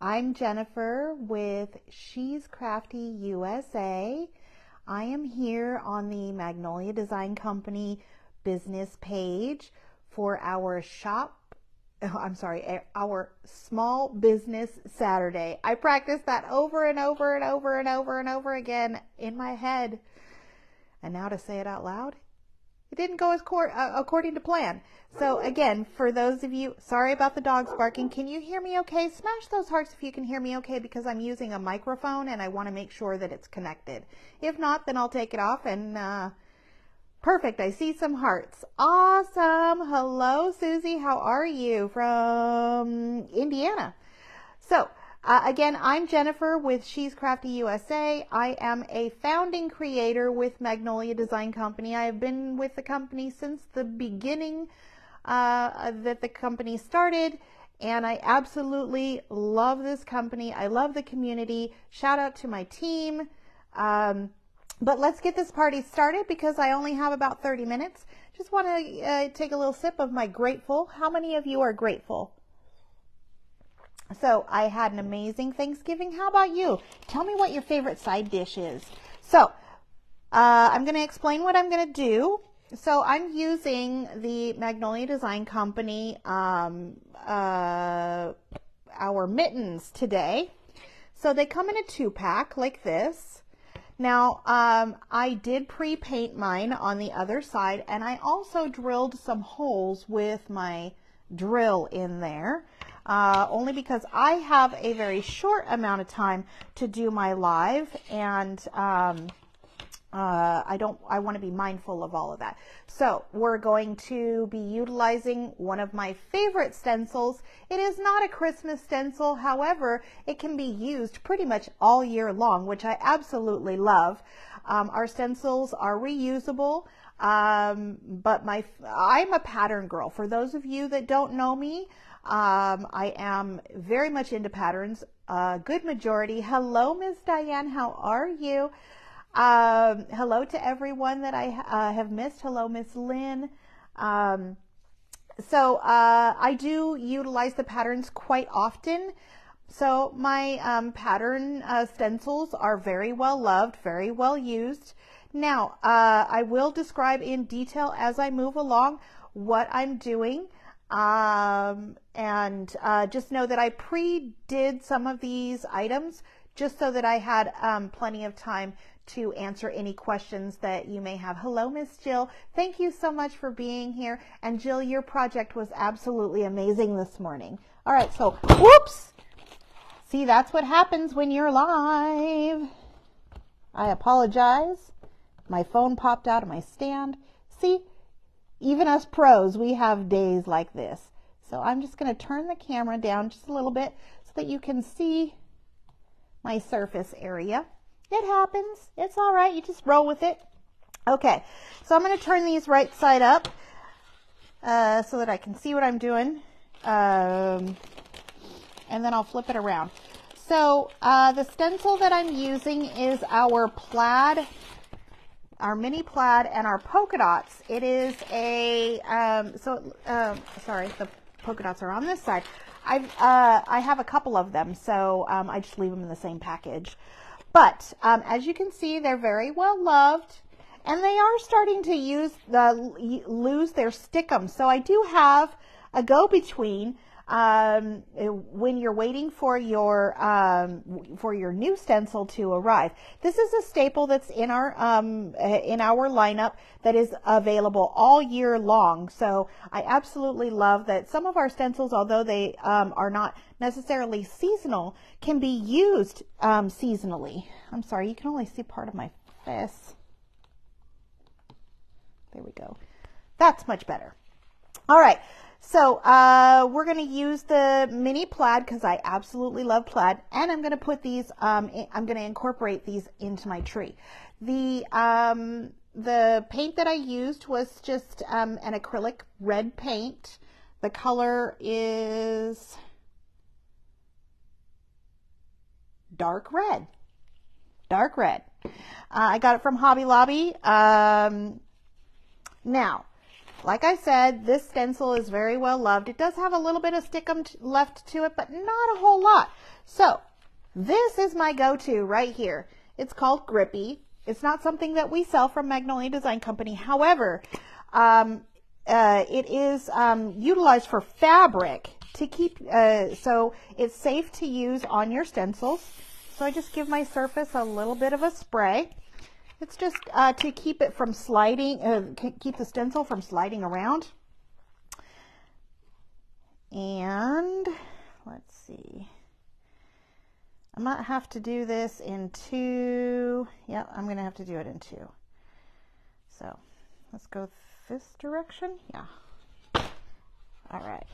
I'm Jennifer with She's Crafty USA. I am here on the Magnolia Design Company business page for our our Small Business Saturday. I practice that over and over and over and over and over again in my head. And now to say it out loud, it didn't go as according to plan. So again, for those of you, sorry about the dogs barking. Can you hear me okay? Smash those hearts if you can hear me okay, because I'm using a microphone and I want to make sure that it's connected. If not, then I'll take it off and perfect. I see some hearts. Awesome. Hello, Susie. How are you from Indiana? So again, I'm Jennifer with She's Crafty USA. I am a founding creator with Magnolia Design Company. I have been with the company since the beginning that the company started, and I absolutely love this company. I love the community. Shout out to my team. But let's get this party started because I only have about 30 minutes. Just want to take a little sip of my grateful. How many of you are grateful? So I had an amazing Thanksgiving. How about you? Tell me what your favorite side dish is. So I'm going to explain what I'm going to do. So I'm using the Magnolia Design Company, our mittens today. So they come in a 2-pack like this. Now, I did pre-paint mine on the other side, and I also drilled some holes with my drill in there, only because I have a very short amount of time to do my live, and I want to be mindful of all of that. So we're going to be utilizing one of my favorite stencils. It is not a Christmas stencil. However, it can be used pretty much all year long, which I absolutely love. Our stencils are reusable, but I'm a pattern girl. For those of you that don't know me, I am very much into patterns, a good majority. Hello, Miss Diane. How are you? Hello to everyone that I have missed. Hello, Miss Lynn. So I do utilize the patterns quite often. So my pattern stencils are very well loved, very well used. Now, I will describe in detail as I move along what I'm doing. And just know that I pre-did some of these items just so that I had plenty of time to answer any questions that you may have. Hello, Miss Jill. Thank you so much for being here. And Jill, your project was absolutely amazing this morning. All right, so whoops. See, that's what happens when you're live. I apologize. My phone popped out of my stand. See, even us pros, we have days like this. So I'm just going to turn the camera down just a little bit so that you can see my surface area. It happens. It's all right. You just roll with it. Okay, so I'm going to turn these right side up so that I can see what I'm doing. And then I'll flip it around. So the stencil that I'm using is our plaid, our mini plaid, and our polka dots. It is a, sorry, the polka dots are on this side. I have a couple of them, so I just leave them in the same package. But as you can see, they're very well loved, and they are starting to lose their stickum. So I do have a go-between when you're waiting for your new stencil to arrive. This is a staple that's in our lineup that is available all year long. So I absolutely love that some of our stencils, although they are not necessarily seasonal, can be used seasonally. I'm sorry, you can only see part of my face. There we go. That's much better. All right. So we're going to use the mini plaid because I absolutely love plaid, and I'm going to put these, I'm going to incorporate these into my tree. The paint that I used was just an acrylic red paint. The color is dark red. Dark red. I got it from Hobby Lobby. Now, like I said, this stencil is very well loved. It does have a little bit of stickum left to it, but not a whole lot. So this is my go-to right here. It's called Grippy. It's not something that we sell from Magnolia Design Company. However, it is utilized for fabric to keep, so it's safe to use on your stencils. So I just give my surface a little bit of a spray. It's just to keep it from sliding, keep the stencil from sliding around. And let's see. I might have to do this in 2. Yep, I'm going to have to do it in 2. So let's go this direction. Yeah. All right.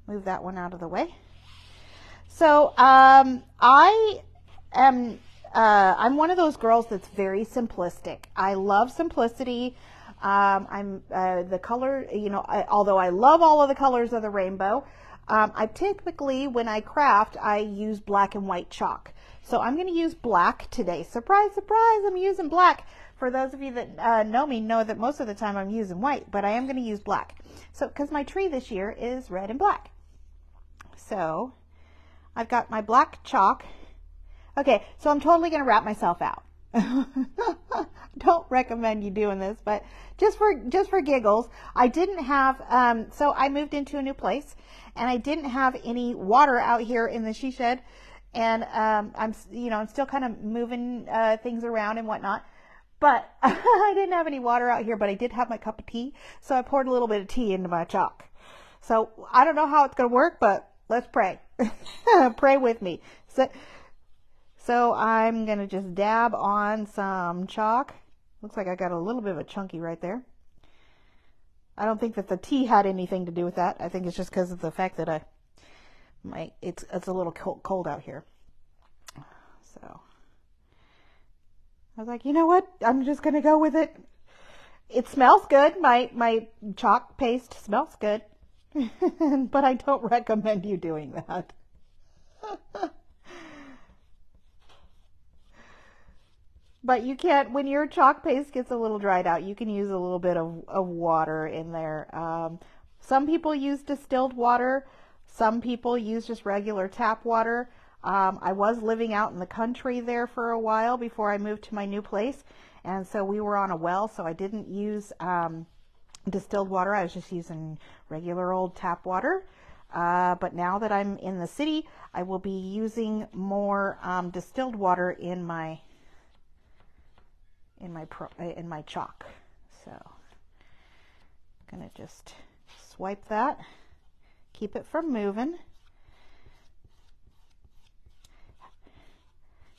Move that one out of the way. So I'm one of those girls that's very simplistic. I love simplicity. The color, you know, although I love all of the colors of the rainbow, I typically, when I craft, I use black and white chalk. So I'm going to use black today. Surprise, surprise, I'm using black. For those of you that know me know that most of the time I'm using white, but I am going to use black. So, because my tree this year is red and black. So I've got my black chalk. Okay, so I'm totally going to wrap myself out. Don't recommend you doing this, but just for giggles, I didn't have, so I moved into a new place and I didn't have any water out here in the she shed. And, I'm still kind of moving, things around and whatnot, but I didn't have any water out here, but I did have my cup of tea. So I poured a little bit of tea into my chalk. So I don't know how it's going to work, but let's pray. Pray with me. So I'm going to just dab on some chalk. Looks like I got a little bit of a chunky right there. I don't think that the tea had anything to do with that. I think it's just because of the fact that it's a little cold out here. So I was like, you know what? I'm just going to go with it. It smells good. My chalk paste smells good. But I don't recommend you doing that. But you can't, when your chalk paste gets a little dried out, you can use a little bit of water in there. Some people use distilled water. Some people use just regular tap water. I was living out in the country there for a while before I moved to my new place. And so we were on a well, so I didn't use distilled water. I was just using regular old tap water. But now that I'm in the city, I will be using more distilled water in my chalk. So I'm gonna just swipe that, keep it from moving.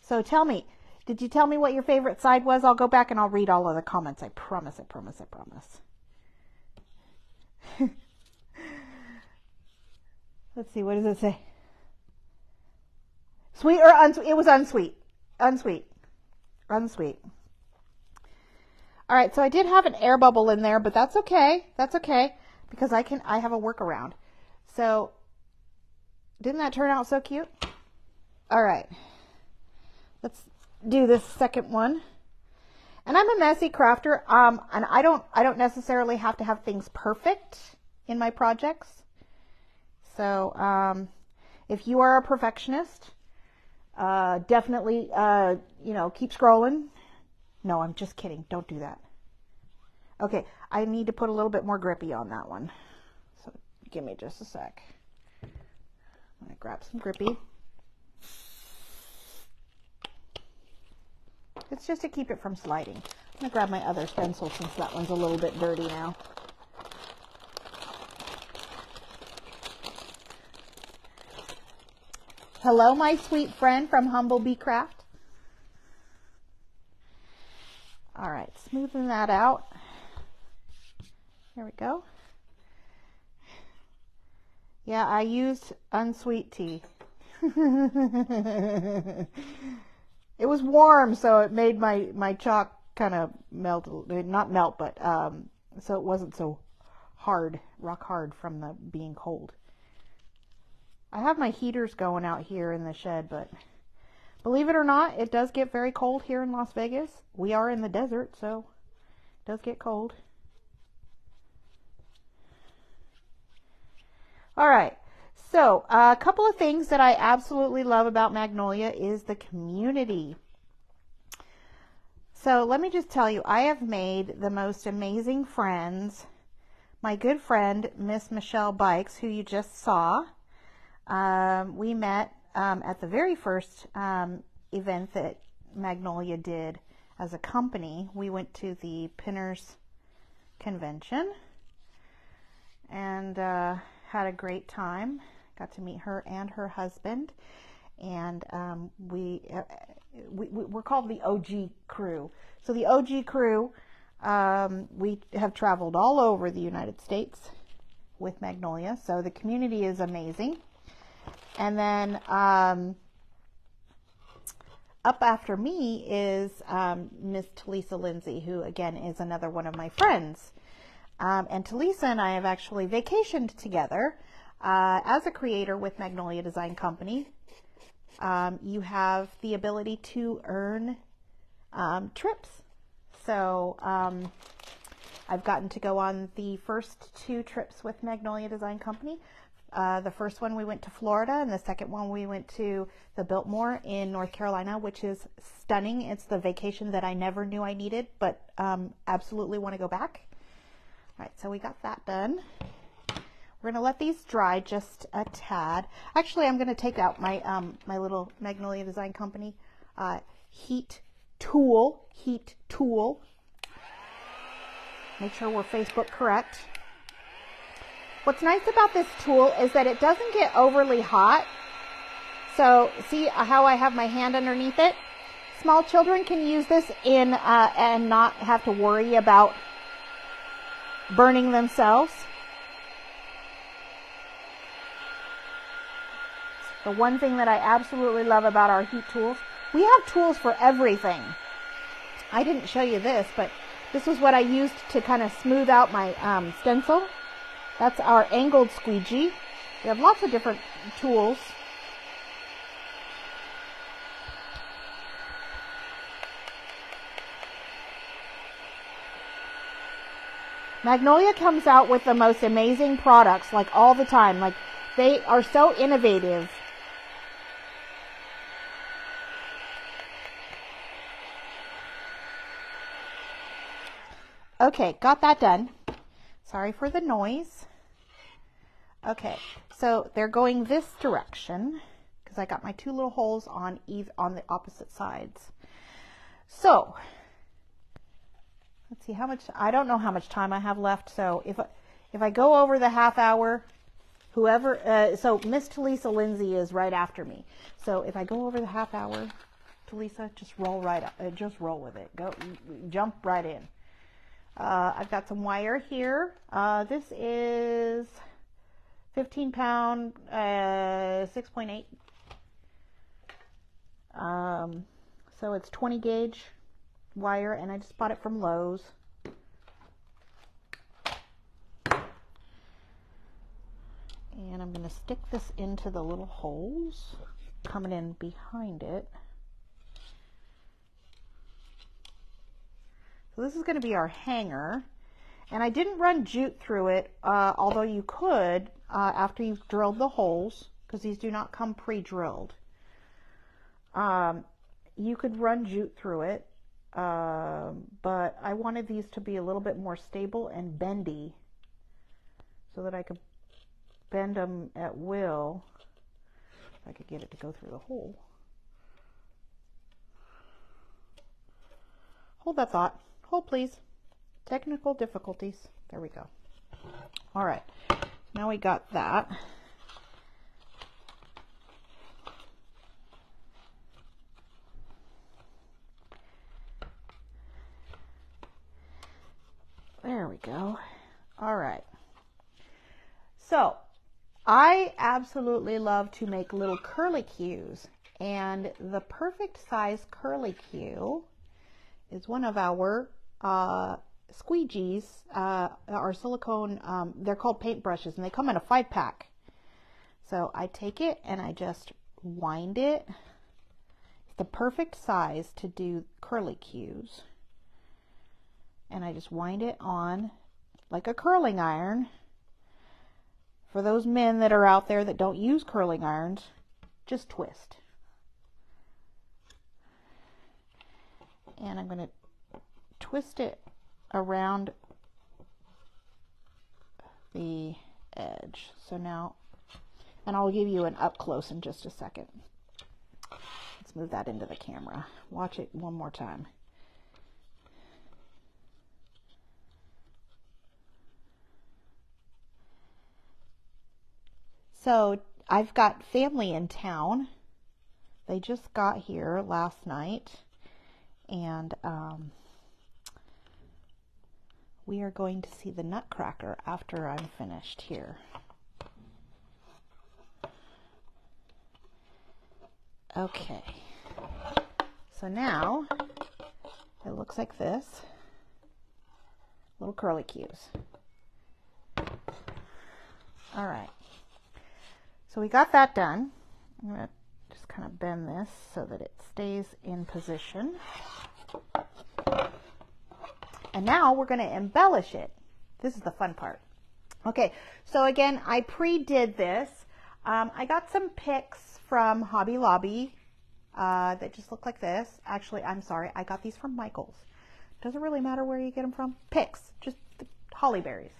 So tell me, did you tell me what your favorite side was? I'll go back and I'll read all of the comments. I promise, I promise, I promise. Let's see, what does it say? Sweet or unsweet? It was unsweet. Unsweet. Unsweet. All right, so I did have an air bubble in there, but that's okay. That's okay, because I have a workaround. So didn't that turn out so cute? All right, let's do this second one. And I'm a messy crafter, and I don't necessarily have to have things perfect in my projects. So if you are a perfectionist, definitely keep scrolling. No, I'm just kidding. Don't do that. Okay, I need to put a little bit more grippy on that one. So give me just a sec. I'm going to grab some grippy. It's just to keep it from sliding. I'm going to grab my other stencil since that one's a little bit dirty now. Hello, my sweet friend from Humble Bee Craft. All right, smoothing that out. There we go. Yeah, I used unsweet tea. It was warm, so it made my chalk kind of melt, not melt, but so it wasn't so hard, rock hard from the being cold. I have my heaters going out here in the shed, but believe it or not, it does get very cold here in Las Vegas. We are in the desert, so it does get cold. All right, So a couple of things that I absolutely love about Magnolia is the community. So let me just tell you, I have made the most amazing friends. My good friend, Miss Michelle Bikes, who you just saw, we met at the very first event that Magnolia did as a company. We went to the Pinners Convention and had a great time. Got to meet her and her husband, and we're called the OG crew. So the OG crew, we have traveled all over the United States with Magnolia. So the community is amazing. And then up after me is Miss Talisa Lindsay, who again is another one of my friends. And Talisa and I have actually vacationed together as a creator with Magnolia Design Company. You have the ability to earn trips. So I've gotten to go on the first 2 trips with Magnolia Design Company. The first one we went to Florida, and the second one we went to the Biltmore in North Carolina, which is stunning. It's the vacation that I never knew I needed, but absolutely want to go back. All right, so we got that done. We're going to let these dry just a tad. Actually, I'm going to take out my my little Magnolia Design Company heat tool. Make sure we're Facebook correct. What's nice about this tool is that it doesn't get overly hot. So see how I have my hand underneath it? Small children can use this in and not have to worry about burning themselves. The one thing that I absolutely love about our heat tools, we have tools for everything. I didn't show you this, but this was what I used to kind of smooth out my stencil. That's our angled squeegee. We have lots of different tools. Magnolia comes out with the most amazing products, like all the time. Like, they are so innovative. Okay, got that done. Sorry for the noise. Okay, so they're going this direction because I got my 2 little holes on the opposite sides. So let's see how much. I don't know how much time I have left. So if I go over the half hour, whoever. So Miss Talisa Lindsay is right after me. So if I go over the half hour, Talisa, just roll right up. Just roll with it. Go, jump right in. I've got some wire here. This is 15 pound, 6.8. So it's 20 gauge wire, and I just bought it from Lowe's. And I'm going to stick this into the little holes coming in behind it. So this is going to be our hanger, and I didn't run jute through it, although you could after you've drilled the holes, because these do not come pre-drilled. You could run jute through it, but I wanted these to be a little bit more stable and bendy so that I could bend them at will. If I could get it to go through the hole. Hold that thought. Hold, please. Technical difficulties. There we go. All right. Now we got that. There we go. All right. So I absolutely love to make little curlicues, and the perfect size curlicue is one of our squeegees, our silicone, they're called paint brushes, and they come in a 5-pack. So I take it and I just wind it. It's the perfect size to do curlicues. And I just wind it on like a curling iron for those men that are out there that don't use curling irons, just twist. And I'm going to twist it around the edge. So now, and I'll give you an up close in just a second. Let's move that into the camera. Watch it one more time. So I've got family in town. They just got here last night, and we are going to see the Nutcracker after I'm finished here. Okay, so now it looks like this. Little curly cues. All right, so we got that done. I'm going to just kind of bend this so that it stays in position. And now we're going to embellish it. This is the fun part. Okay, so again, I pre-did this. I got some picks from Hobby Lobby that just look like this. Actually, I'm sorry, I got these from Michael's. Doesn't really matter where you get them from. Picks, just the holly berries.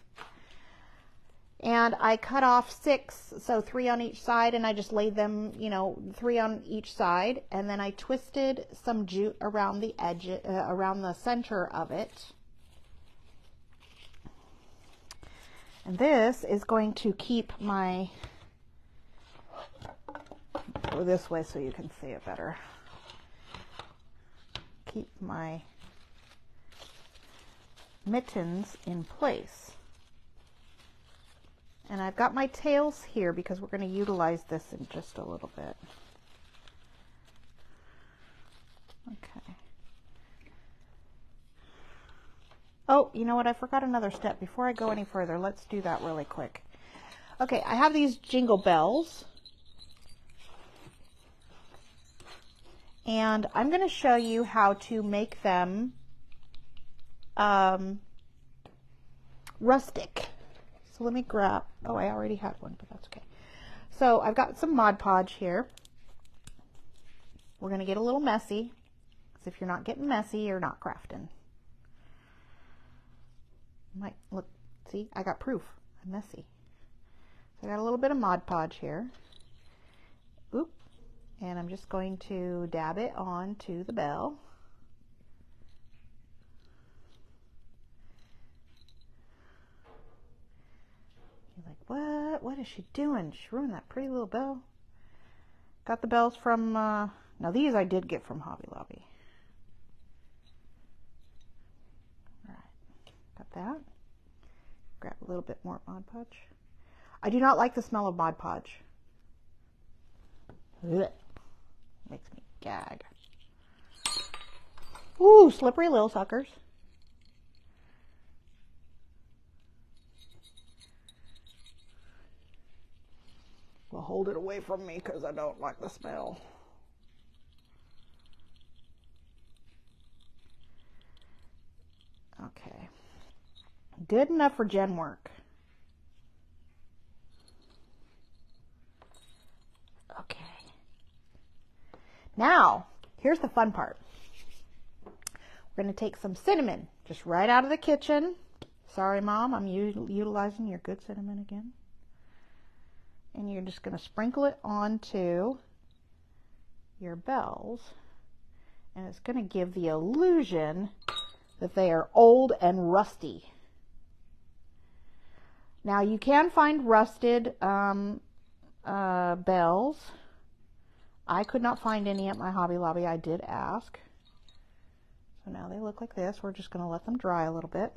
And I cut off 6, so 3 on each side, and I just laid them, you know, 3 on each side, and then I twisted some jute around the edge, around the center of it. And this is going to keep my, go this way so you can see it better. Keep my mittens in place. And I've got my tails here because we're going to utilize this in just a little bit. Okay. Oh, you know what? I forgot another step. Before I go any further, let's do that really quick. Okay, I have these jingle bells. And I'm going to show you how to make them rustic. So let me grab, oh, I already had one, but that's okay. So I've got some Mod Podge here. We're going to get a little messy, because if you're not getting messy, you're not crafting. Might look, see, I got proof. I'm messy. So I got a little bit of Mod Podge here. Oop. And I'm just going to dab it onto the bell. You're like, what? What is she doing? She ruined that pretty little bell. Got the bells from, now these I did get from Hobby Lobby. All right, got that. Grab a little bit more Mod Podge. I do not like the smell of Mod Podge. Ugh. Makes me gag. Ooh, slippery little suckers. Well, hold it away from me because I don't like the smell. Okay. Good enough for Jenn work. Okay. Now, here's the fun part. We're going to take some cinnamon just right out of the kitchen. Sorry, Mom, I'm utilizing your good cinnamon again. And you're just going to sprinkle it onto your bells. And it's going to give the illusion that they are old and rusty. Now, you can find rusted bells. I could not find any at my Hobby Lobby. I did ask. So now they look like this. We're just going to let them dry a little bit.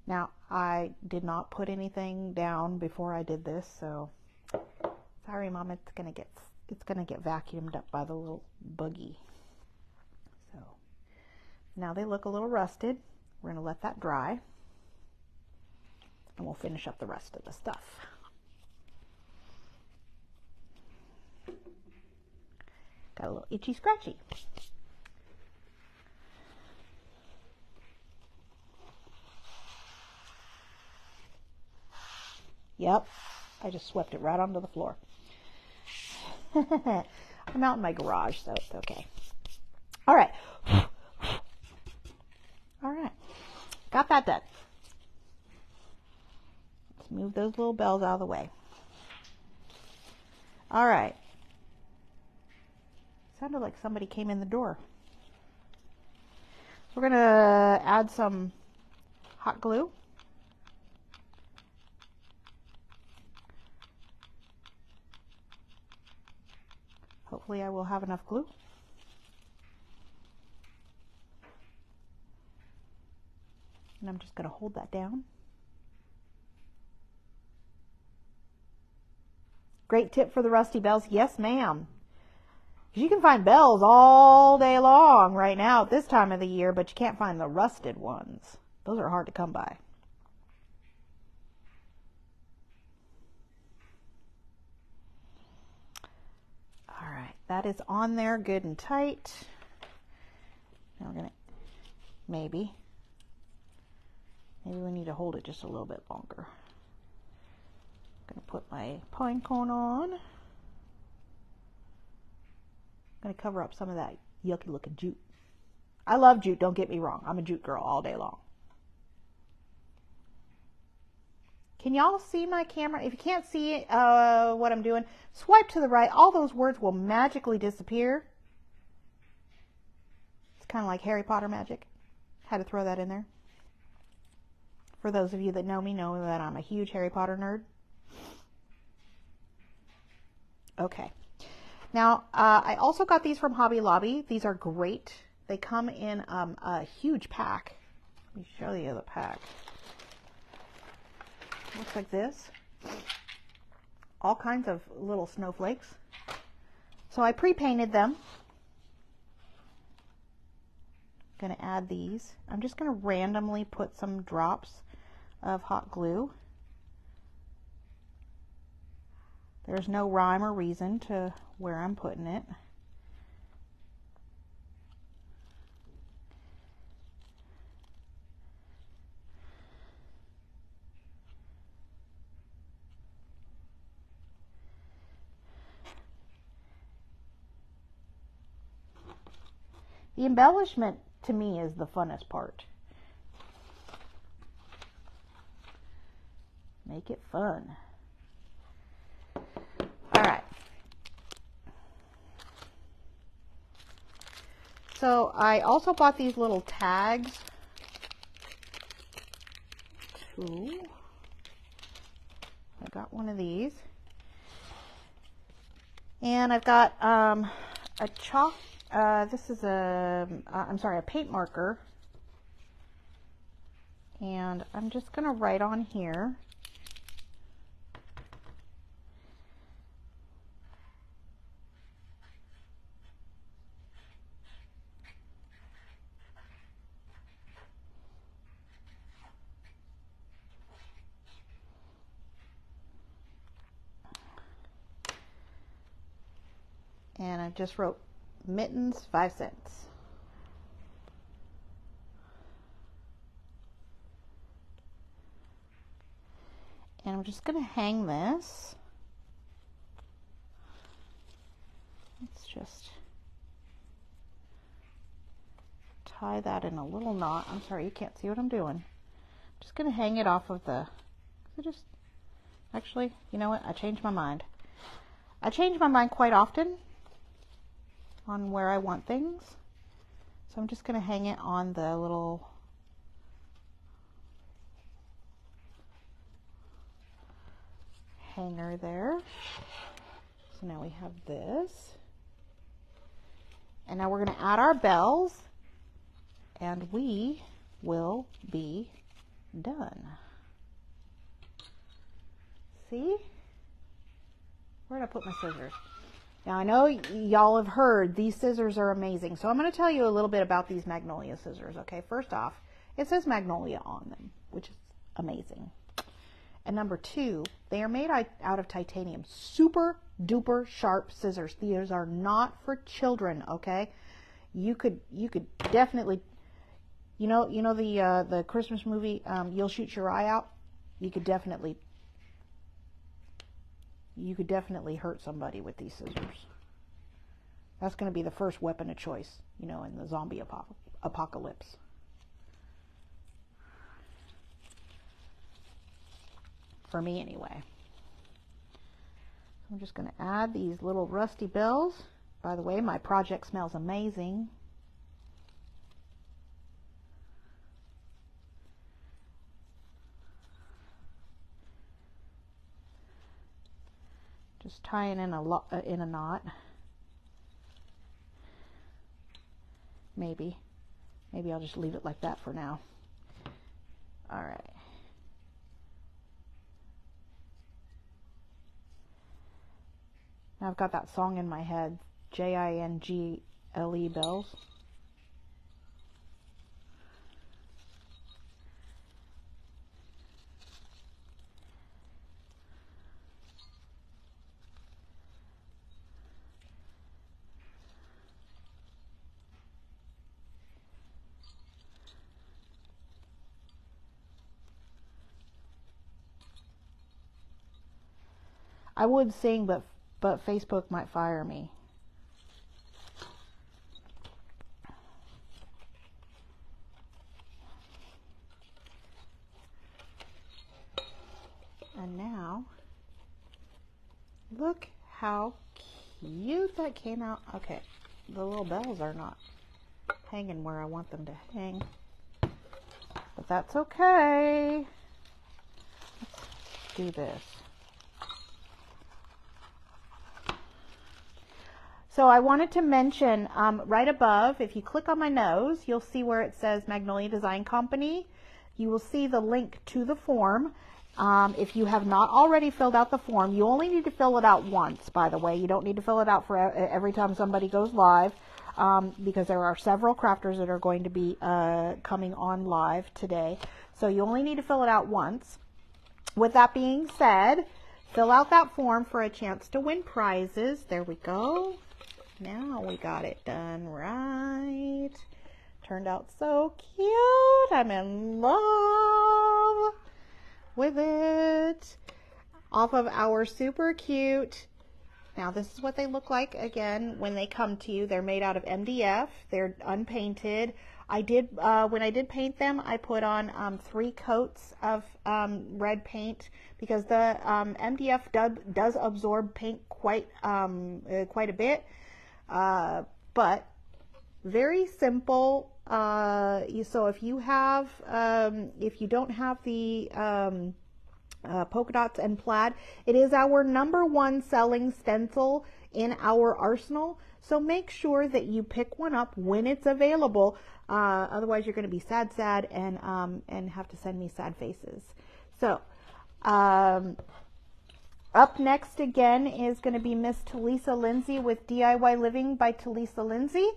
Now, I did not put anything down before I did this, so sorry, Mom, it's gonna get vacuumed up by the little boogie. So now they look a little rusted. We're gonna let that dry, and we'll finish up the rest of the stuff. Got a little itchy scratchy. Yep, I just swept it right onto the floor. I'm out in my garage, so it's okay. All right. All right. Got that done. Let's move those little bells out of the way. All right. Sounded like somebody came in the door. So we're going to add some hot glue. Hopefully I will have enough glue. And I'm just going to hold that down. Great tip for the rusty bells. Yes, ma'am. You can find bells all day long right now at this time of the year, but you can't find the rusted ones. Those are hard to come by. All right, that is on there good and tight. Now we're going to, maybe we need to hold it just a little bit longer. I'm going to put my pine cone on. I'm going to cover up some of that yucky looking jute. I love jute, don't get me wrong. I'm a jute girl all day long. Can y'all see my camera? If you can't see what I'm doing, swipe to the right. All those words will magically disappear. It's kind of like Harry Potter magic. Had to throw that in there. For those of you that know me know that I'm a huge Harry Potter nerd. Okay. Now, I also got these from Hobby Lobby. These are great. They come in a huge pack. Let me show you the pack. Looks like this. All kinds of little snowflakes. So I pre-painted them. Going to add these. I'm just going to randomly put some drops of hot glue. There's no rhyme or reason to where I'm putting it. The embellishment to me is the funnest part. Make it fun. All right. So I also bought these little tags too. I got one of these. And I've got a chalk. This is a paint marker. And I'm just going to write on here. And I just wrote mittens, 5 cents. And I'm just going to hang this. Let's just tie that in a little knot. I'm sorry, you can't see what I'm doing. I'm just going to hang it off of the, actually, you know what? I changed my mind. I change my mind quite often on where I want things. So I'm just going to hang it on the little hanger there. So now we have this. And now we're going to add our bells and we will be done. See? Where did I put my scissors? Now I know y'all have heard these scissors are amazing, so I'm going to tell you a little bit about these Magnolia scissors. Okay, first off, it says Magnolia on them, which is amazing. And number two, they are made out of titanium. Super duper sharp scissors. These are not for children, okay? You could definitely, you know the Christmas movie, You'll Shoot Your Eye Out? You could definitely hurt somebody with these scissors. That's going to be the first weapon of choice, in the zombie apocalypse. For me, anyway. I'm just going to add these little rusty bells. By the way, my project smells amazing. Just tying in a knot. Maybe I'll just leave it like that for now. All right. Now I've got that song in my head, Jingle bells. I would sing, but Facebook might fire me. And now, look how cute that came out. Okay, the little bells are not hanging where I want them to hang, but that's okay. Let's do this. So I wanted to mention right above, if you click on my nose, you'll see where it says Magnolia Design Company. You will see the link to the form. If you have not already filled out the form, you only need to fill it out once, by the way. You don't need to fill it out for every time somebody goes live, because there are several crafters that are going to be coming on live today. So you only need to fill it out once. With that being said, fill out that form for a chance to win prizes. There we go. Now we got it done right. Turned out so cute. I'm in love with it. Off of our super cute. Now this is what they look like again when they come to you. They're made out of MDF. They're unpainted. When I did paint them, I put on 3 coats of red paint because the MDF does absorb paint quite a bit. But very simple. So if you don't have the polka dots and plaid, it is our #1 selling stencil in our arsenal. So make sure that you pick one up when it's available. Otherwise, you're going to be sad and have to send me sad faces. So up next again is going to be Miss Talisa Lindsay with DIY Living by Talisa Lindsay.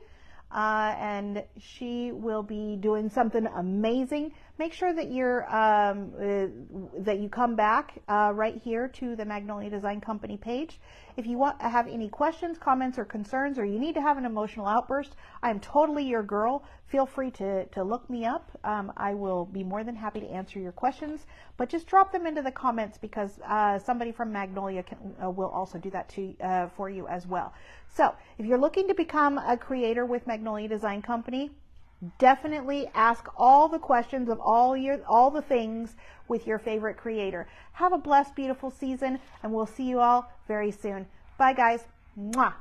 And she will be doing something amazing. Make sure that you come back right here to the Magnolia Design Company page. If you have any questions, comments, or concerns, or you need to have an emotional outburst, I'm totally your girl. Feel free to look me up. I will be more than happy to answer your questions, but just drop them into the comments because somebody from Magnolia will also do that for you as well. So if you're looking to become a creator with Magnolia Design Company, definitely ask all the questions of all the things with your favorite creator. Have a blessed, beautiful season, and we'll see you all very soon. Bye, guys. Mwah.